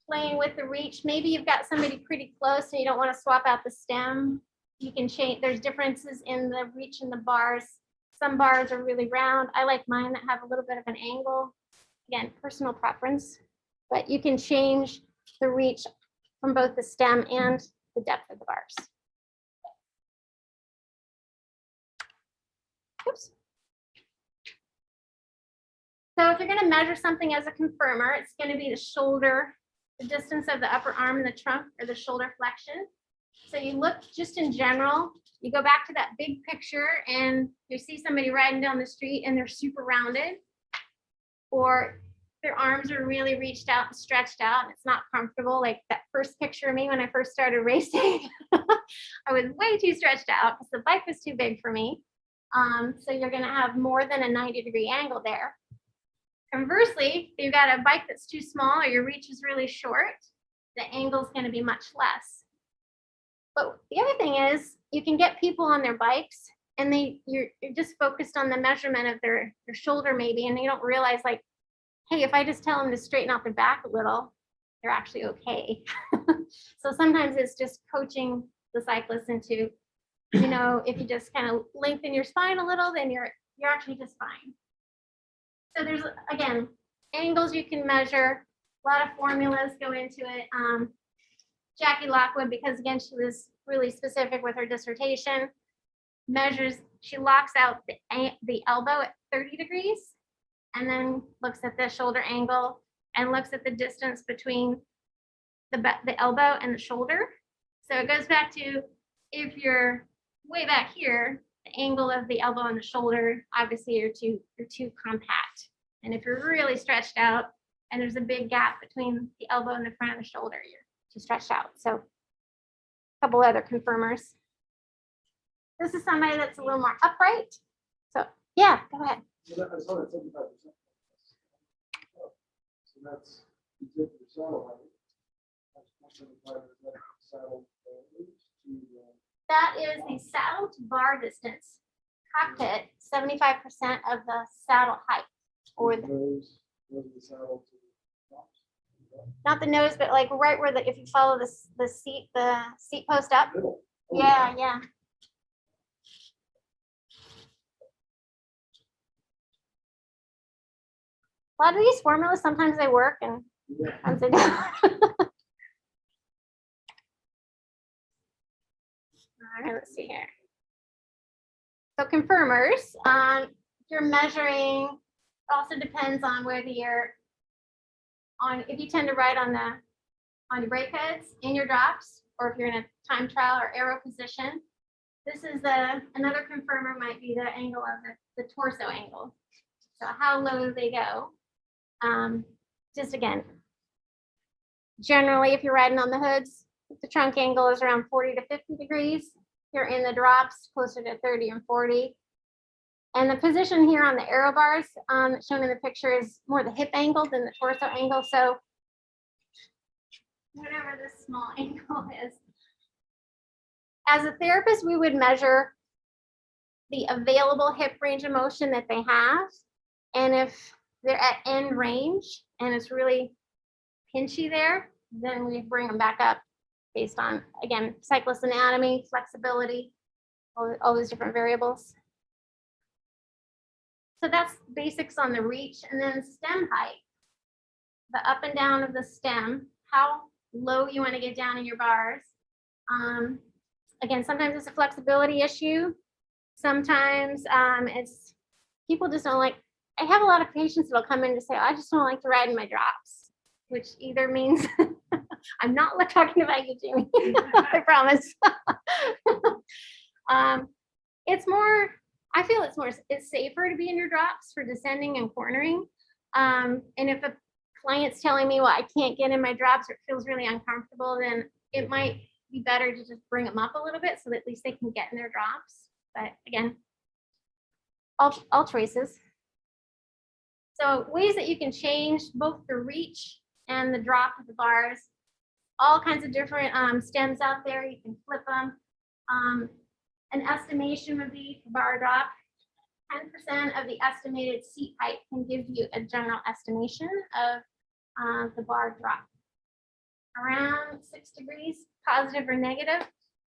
playing with the reach, maybe you've got somebody pretty close and you don't want to swap out the stem. You can change, there's differences in the reach and the bars. Some bars are really round. I like mine that have a little bit of an angle. Again, personal preference, but you can change the reach from both the stem and the depth of the bars. Oops. So if you're going to measure something as a confirmer, it's going to be the shoulder, the distance of the upper arm and the trunk, or the shoulder flexion. So you look just in general, you go back to that big picture and you see somebody riding down the street and they're super rounded, or their arms are really reached out and stretched out and it's not comfortable. Like that first picture of me when I first started racing, I was way too stretched out because the bike was too big for me. So you're going to have more than a 90-degree angle there. Conversely, if you've got a bike that's too small or your reach is really short, the angle is going to be much less. But the other thing is you can get people on their bikes and you're just focused on the measurement of their shoulder maybe, and you don't realize, like, hey, if I just tell them to straighten out their back a little, they're actually okay. So sometimes it's just coaching the cyclist into, if you just kind of lengthen your spine a little, then you're actually just fine. So there's, again, angles you can measure. A lot of formulas go into it. Jackie Lockwood, because again, she was really specific with her dissertation, she locks out the elbow at 30 degrees and then looks at the shoulder angle and looks at the distance between the elbow and the shoulder. So it goes back to, if you're way back here, the angle of the elbow and the shoulder, obviously you're too compact And if you're really stretched out and there's a big gap between the elbow and the front of the shoulder, you're too stretched out. So a couple other confirmers. This is somebody that's a little more upright. So yeah, go ahead. I saw that 75%. So that's the saddle height. That's 175, is that saddle to That is the saddle to bar distance. Cockpit, 75% of the saddle height, or the, nose, the saddle to the tops. not the nose, but like right where the, if you follow the seat post up. Middle. Oh, Yeah, yeah. A lot of these formulas, sometimes they work and Yeah. sometimes they don't. All right, let's see here. So confirmers, you're measuring, also depends on whether you're on, if you tend to ride on your brake heads in your drops, or if you're in a time trial or arrow position. This is another confirmer might be the angle of the torso angle. So how low they go. Just again, generally, if you're riding on the hoods, the trunk angle is around 40 to 50 degrees. You're in the drops closer to 30 and 40. And the position here on the arrow bars shown in the picture is more the hip angle than the torso angle. So whatever this small angle is. As a therapist, we would measure the available hip range of motion that they have. And if they're at end range and it's really pinchy there, then we bring them back up based on, again, cyclist anatomy, flexibility, all those different variables. So that's basics on the reach. And then stem height, the up and down of the stem, how low you want to get down in your bars. Again, sometimes it's a flexibility issue. Sometimes it's people just don't like, I have a lot of patients that'll come in to say, I just don't like to ride in my drops, which either means I'm not talking about you, Jamie, I promise. It's more, I feel it's safer to be in your drops for descending and cornering. And if a client's telling me, well, I can't get in my drops or it feels really uncomfortable, then it might be better to just bring them up a little bit so that at least they can get in their drops. But again, all choices. So ways that you can change both the reach and the drop of the bars, all kinds of different stems out there. You can flip them. An estimation would be for bar drop, 10% of the estimated seat height can give you a general estimation of the bar drop. Around 6 degrees, positive or negative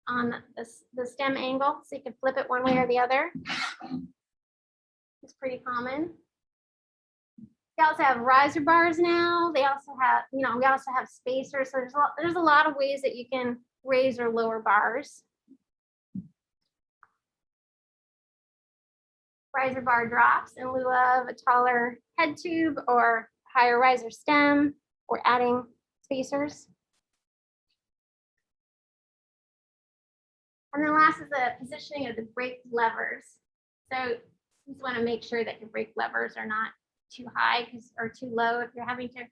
on the stem angle. So you can flip it one way or the other. It's pretty common. They also have riser bars now. They also have, we also have spacers. So there's a lot of ways that you can raise or lower bars. Riser bar drops in lieu of a taller head tube or higher riser stem, or adding spacers. And then last is the positioning of the brake levers. So you just want to make sure that your brake levers are not too high or too low. If you're having to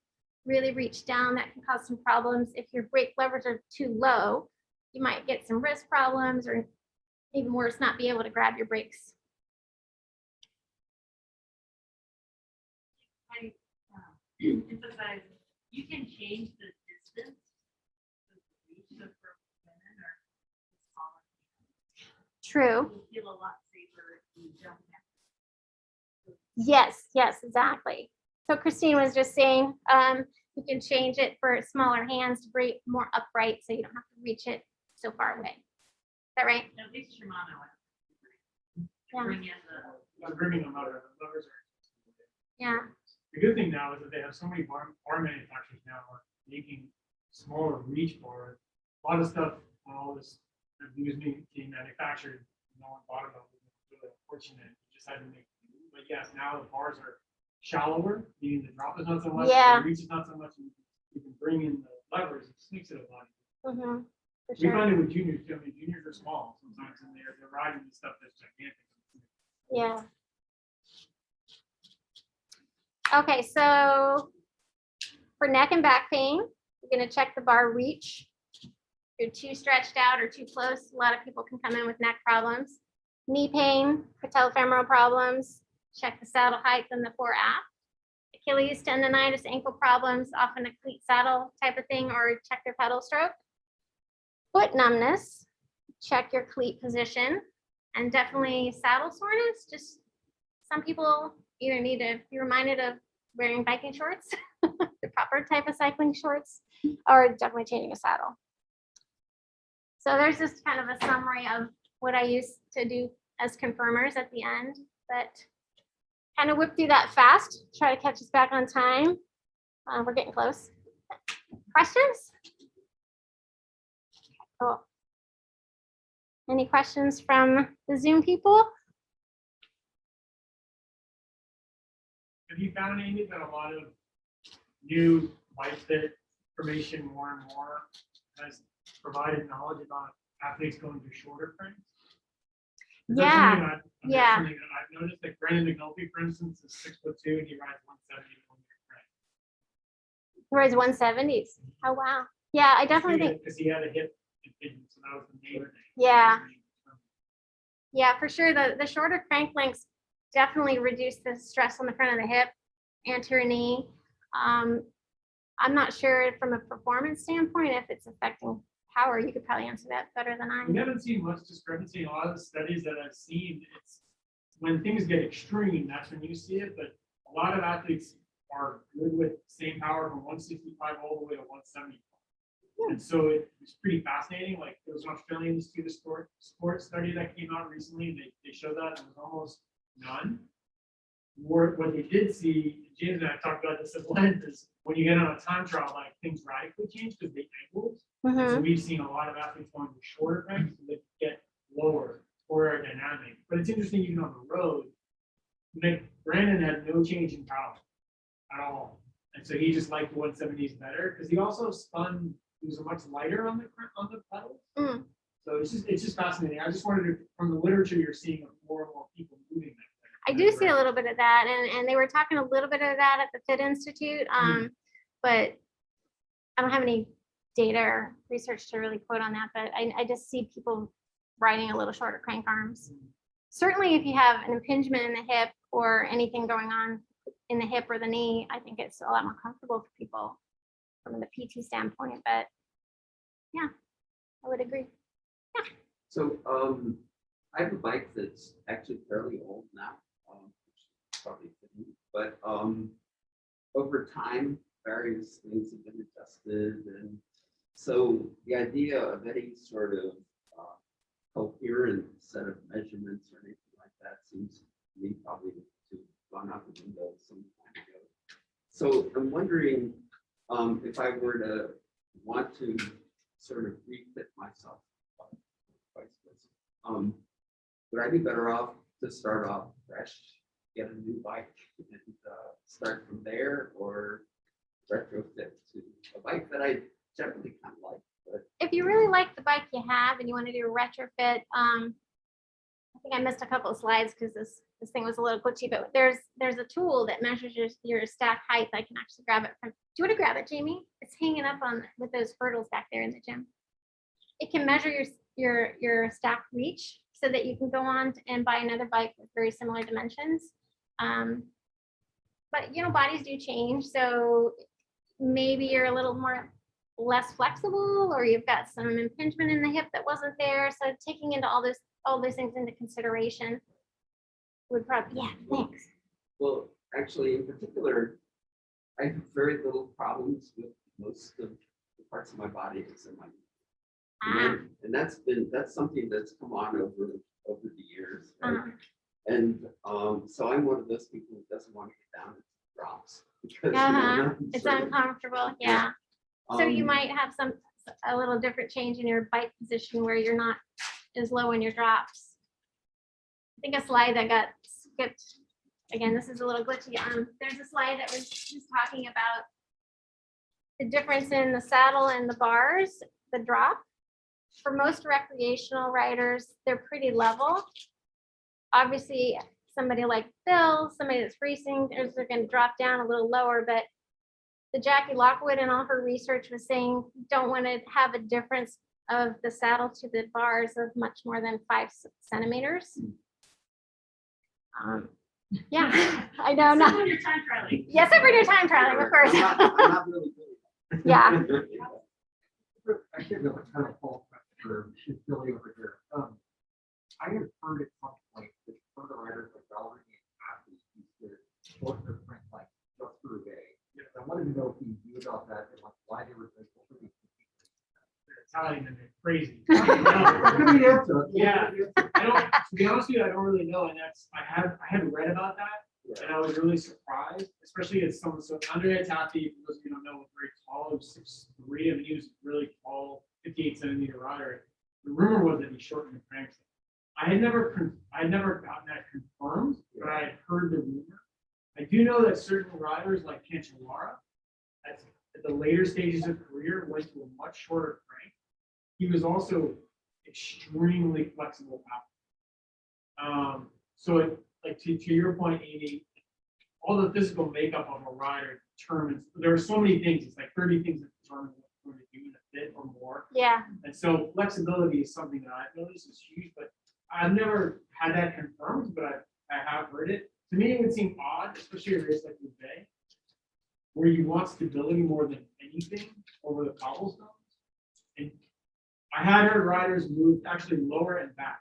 really reach down, that can cause some problems. If your brake levers are too low, you might get some wrist problems, or even worse, not be able to grab your brakes. I emphasize you can change the distance of the reach of for women or smaller. True. You'll feel a lot safer if you don't have. Yes, exactly. So Christine was just saying, you can change it for smaller hands to be more upright, so you don't have to reach it so far away. Is that right? At least Shimano. Yeah. Bring in the. I'm bringing them out. Levers are. Yeah. The good thing now is that they have so many bar manufacturers now are making smaller reach bars. A lot of stuff when all this abuse being manufactured, no one thought about it. It was really unfortunate. You just had to make. But yes, now the bars are shallower, meaning the drop is not so much, Yeah. the reach is not so much. You can bring in the levers, it makes it a lot. Mm-hmm. For We sure. find it with juniors too. I mean, juniors are small sometimes, and they're riding the stuff that's gigantic. Yeah. Okay, so for neck and back pain, we're gonna check the bar reach. If you're too stretched out or too close, a lot of people can come in with neck problems. Knee pain, patellofemoral problems, check the saddle height and the fore aft. Achilles tendinitis, ankle problems, often a cleat saddle type of thing, or check their pedal stroke. Foot numbness, check your cleat position, and definitely saddle soreness. Just some people either need to be reminded of wearing biking shorts, the proper type of cycling shorts, or definitely changing a saddle. So there's just kind of a summary of what I used to do as confirmers at the end, but kind of whip through that fast, try to catch us back on time. We're getting close. Questions? Cool. Any questions from the Zoom people? Have you found, Amy, that a lot of new bike fit information more and more has provided knowledge about athletes going through shorter frames? Is that Yeah, something that- I mean, that's yeah. something that I've noticed, like Brandon McNulty, for instance, is 6'2" and he rides 170 frame. Whereas 170s. Oh, wow. Yeah, I definitely think, Because he had a hip impingement, so that was the main thing. Yeah. yeah, for sure. The shorter crank lengths definitely reduce the stress on the front of the hip, anterior knee. I'm not sure from a performance standpoint if it's affecting power. You could probably answer that better than I. We haven't seen much discrepancy in a lot of the studies that I've seen. It's when things get extreme, that's when you see it. But a lot of athletes are good with same power from 165 all the way to 170. And so it was pretty fascinating. Like there was an Australian student sport study that came out recently. And they showed that it was almost none. What they did see, James and I talked about this at length, is when you get on a time trial, like things radically change because they angles. So we've seen a lot of athletes going to shorter ranks so they get lower or aerodynamic. But it's interesting, even on the road, Brandon had no change in power at all. And so he just liked the 170s better because he also spun, he was much lighter on the pedals. So it's just fascinating. I just wanted to, from the literature, you're seeing more and more people moving that. I do see a little bit of that, and they were talking a little bit of that at the Fit Institute, but I don't have any data or research to really quote on that, but I just see people riding a little shorter crank arms. Certainly if you have an impingement in the hip or anything going on in the hip or the knee, I think it's a lot more comfortable for people from the PT standpoint, but yeah, I would agree. Yeah. So, I have a bike that's actually fairly old now, probably fitting, but, over time, various things have been adjusted. And so the idea of any sort of coherent set of measurements or anything like that seems to me probably to have gone out the window some time ago. So I'm wondering if I were to want to sort of refit myself, would I be better off to start off fresh, get a new bike, and start from there, or retrofit to a bike that I generally kind of like? But If you really like the bike you have and you want to do a retrofit, I think I missed a couple of slides because this thing was a little glitchy, but there's a tool that measures your stack height. I can actually grab it from, do you want to grab it, Jamie? It's hanging up on with those hurdles back there in the gym. It can measure your stack reach so that you can go on and buy another bike with very similar dimensions. But bodies do change, so maybe you're a little less flexible, or you've got some impingement in the hip that wasn't there. So taking into all those things into consideration would probably, yeah, thanks. well, actually, in particular, I have very little problems with most of the parts of my body except my knee. And that's something that's come on over the years. Right? And so I'm one of those people who doesn't want to get down into drops because It's sort of- uncomfortable, yeah. So you might have a little different change in your bike position where you're not as low in your drops. I think a slide that got skipped, again, this is a little glitchy. There's a slide that was just talking about the difference in the saddle and the bars, the drop. For most recreational riders, they're pretty level. Obviously, somebody like Bill, somebody that's racing, they're going to drop down a little lower, but the Jackie Lockwood and all her research was saying, you don't want to have a difference of the saddle to the bars of much more than 5 centimeters. Yeah, I know. So Not, when you're time trialing. yes, if we're doing time trialing, of course. I'm not really good. Yeah. Actually, that was kind of fault for Billy over here. I have heard at some point that some of the riders like Valerie and Kathy used to short their print like just for a day. I wanted to know if you knew about that and like why they were so Italian and they're crazy. Yeah. I don't, to be honest with you, I don't really know, and that's, I had read about that, and I was really surprised, especially as someone, so Andrea Tatti, for those of you who don't know, was very tall, he was 6'3", I mean, he was really tall, 58-centimeter rider. The rumor was that he shortened the cranks. I had never gotten that confirmed, but I had heard the rumor. I do know that certain riders like Cancellara, at the later stages of career, went to a much shorter crank. He was also extremely flexible out. So it, like to your point, Amy, all the physical makeup of a rider determines, there are so many things, it's like 30 things that determine what you're going to do in a fit or more. Yeah. And so flexibility is something that I've noticed is huge, but I've never had that confirmed, but I have heard it. To me, it would seem odd, especially a race like the Bay, where you want stability more than anything over the cobblestones. And I had heard riders move actually lower and back.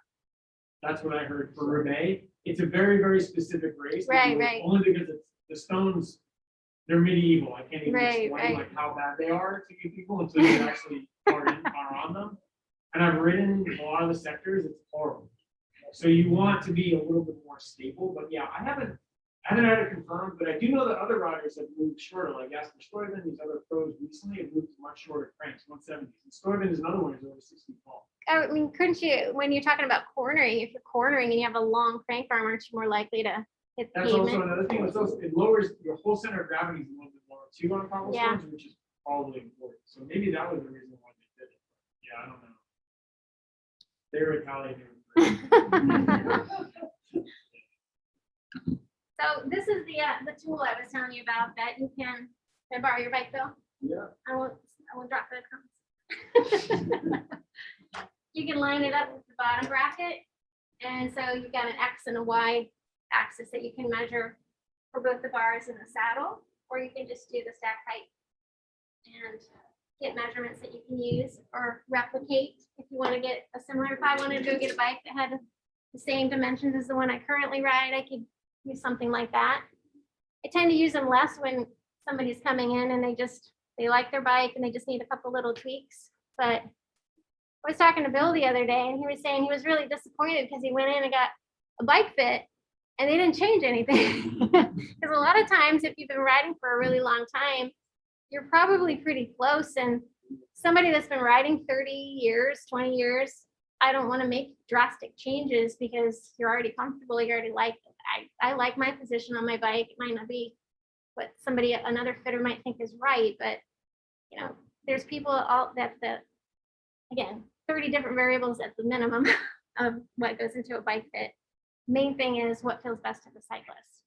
That's what I heard for Roubaix. It's a very, very specific race. Right, right. Only because it's, the stones, they're medieval. I can't even Right, explain right. like how bad they are to you people until you actually are on them. And I've ridden a lot of the sectors, it's horrible. So you want to be a little bit more stable, but yeah, I haven't had it confirmed, but I do know that other riders have moved shorter, like Jasper Stuyven, these other pros recently have moved to much shorter cranks, 170s. And Stuyven is another one who's over 6 feet tall. I mean, couldn't you, when you're talking about cornering, if you're cornering and you have a long crank arm, aren't you more likely to hit the That's also pavement? another thing. It's also, it lowers your whole center of gravity is a little bit lower too on cobblestones, which is probably important. So maybe that was the reason why they did it. Yeah, I don't know. They're Italian. So this is the tool I was telling you about that you can borrow your bike, Bill? Yeah. I won't drop the comments. You can line it up with the bottom bracket. And so you've got an X and a Y axis that you can measure for both the bars and the saddle, or you can just do the stack height and get measurements that you can use or replicate if you want to get a similar. If I wanted to go get a bike that had the same dimensions as the one I currently ride, I could use something like that. I tend to use them less when somebody's coming in and they like their bike and they just need a couple little tweaks. But I was talking to Bill the other day and he was saying he was really disappointed because he went in and got a bike fit and they didn't change anything. Because a lot of times if you've been riding for a really long time, you're probably pretty close. And somebody that's been riding 30 years, 20 years, I don't want to make drastic changes because you're already comfortable. You already like it. I like my position on my bike. It might not be what another fitter might think is right, but you know, there's people all again, 30 different variables at the minimum of what goes into a bike fit. Main thing is what feels best to the cyclist.